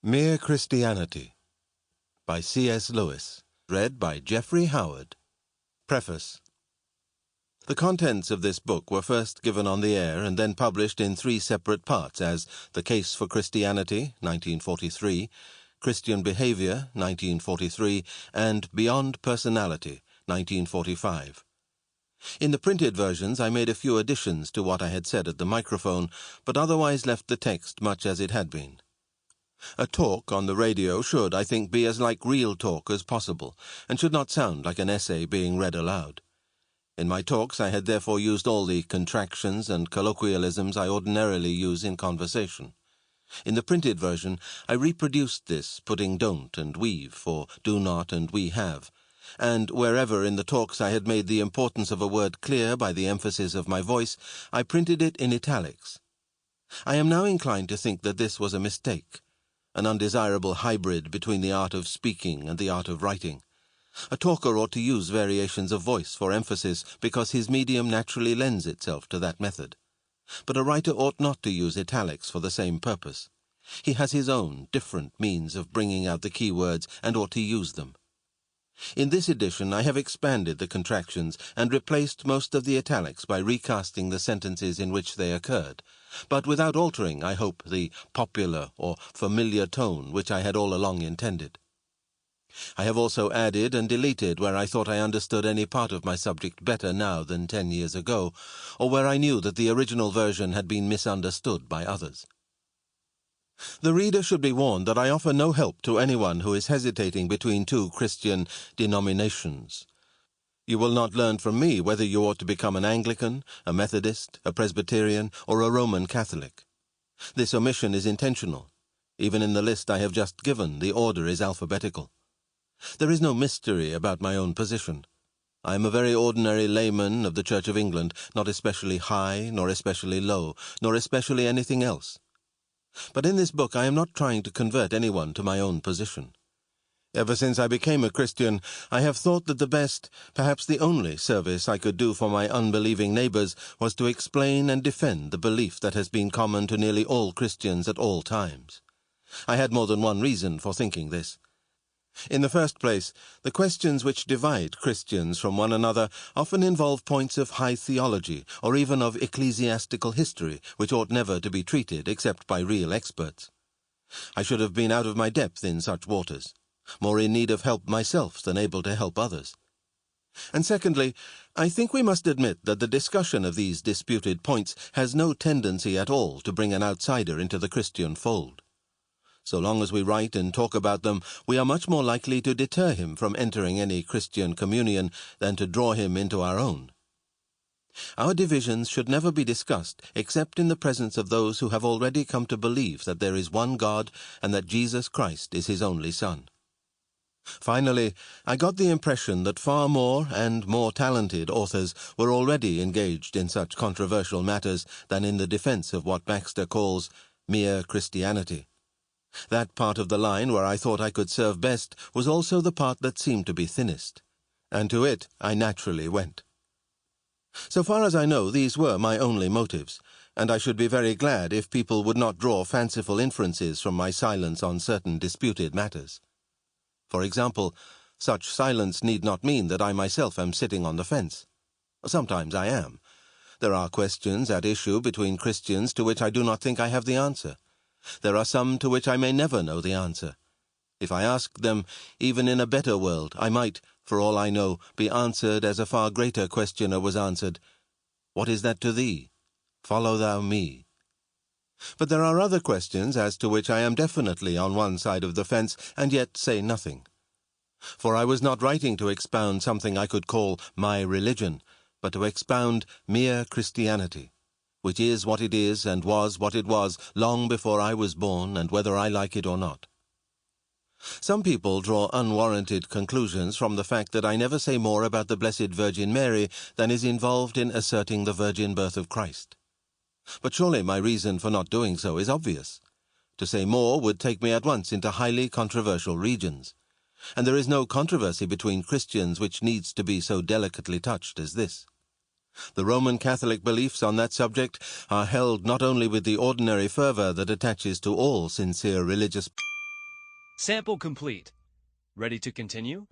Mere Christianity by C.S.Lewis. Read by Geoffrey Howard. Preface. The contents of this book were first given on the air and then published in 3 separate parts as The Case for Christianity, 1943, Christian Behavior, 1943, and Beyond Personality, 1945. In the printed versions I made a few additions to what I had said at the microphone, but otherwise left the text much as it had been. A talk on the radio should, I think, be as like real talk as possible, and should not sound like an essay being read aloud. In my talks I had therefore used all the contractions and colloquialisms I ordinarily use in conversation. In the printed version I reproduced this, putting don't and we've for do not and we have, and wherever in the talks I had made the importance of a word clear by the emphasis of my voice, I printed it in italics. I am now inclined to think that this was a mistake, an undesirable hybrid between the art of speaking and the art of writing. A talker ought to use variations of voice for emphasis because his medium naturally lends itself to that method. But a writer ought not to use italics for the same purpose. He has his own, different means of bringing out the key words and ought to use them. In this edition I have expanded the contractions and replaced most of the italics by recasting the sentences in which they occurred, but without altering, I hope, the popular or familiar tone which I had all along intended. I have also added and deleted where I thought I understood any part of my subject better now than 10 years ago, or where I knew that the original version had been misunderstood by others. The reader should be warned that I offer no help to anyone who is hesitating between 2 Christian denominations. You will not learn from me whether you ought to become an Anglican, a Methodist, a Presbyterian, or a Roman Catholic. This omission is intentional. Even in the list I have just given, the order is alphabetical. There is no mystery about my own position. I am a very ordinary layman of the Church of England, not especially high, nor especially low, nor especially anything else. But in this book I am not trying to convert anyone to my own position. Ever since I became a Christian, I have thought that the best, perhaps the only, service I could do for my unbelieving neighbors was to explain and defend the belief that has been common to nearly all Christians at all times. I had more than one reason for thinking this. In the first place, the questions which divide Christians from one another often involve points of high theology or even of ecclesiastical history which ought never to be treated except by real experts. I should have been out of my depth in such waters, more in need of help myself than able to help others. And secondly, I think we must admit that the discussion of these disputed points has no tendency at all to bring an outsider into the Christian fold. So long as we write and talk about them, we are much more likely to deter him from entering any Christian communion than to draw him into our own. Our divisions should never be discussed except in the presence of those who have already come to believe that there is one God and that Jesus Christ is his only Son. Finally, I got the impression that far more and more talented authors were already engaged in such controversial matters than in the defense of what Baxter calls mere Christianity. That part of the line where I thought I could serve best was also the part that seemed to be thinnest, and to it I naturally went. So far as I know, these were my only motives, and I should be very glad if people would not draw fanciful inferences from my silence on certain disputed matters. For example, such silence need not mean that I myself am sitting on the fence. Sometimes I am. There are questions at issue between Christians to which I do not think I have the answer. There are some to which I may never know the answer. If I asked them, even in a better world, I might, for all I know, be answered as a far greater questioner was answered, "What is that to thee? Follow thou me." But there are other questions as to which I am definitely on one side of the fence, and yet say nothing. For I was not writing to expound something I could call my religion, but to expound mere Christianity, which is what it is and was what it was long before I was born, and whether I like it or not. Some people draw unwarranted conclusions from the fact that I never say more about the Blessed Virgin Mary than is involved in asserting the virgin birth of Christ. But surely my reason for not doing so is obvious. To say more would take me at once into highly controversial regions, and there is no controversy between Christians which needs to be so delicately touched as this. The Roman Catholic beliefs on that subject are held not only with the ordinary fervor that attaches to all sincere religious Sample complete. Ready to continue?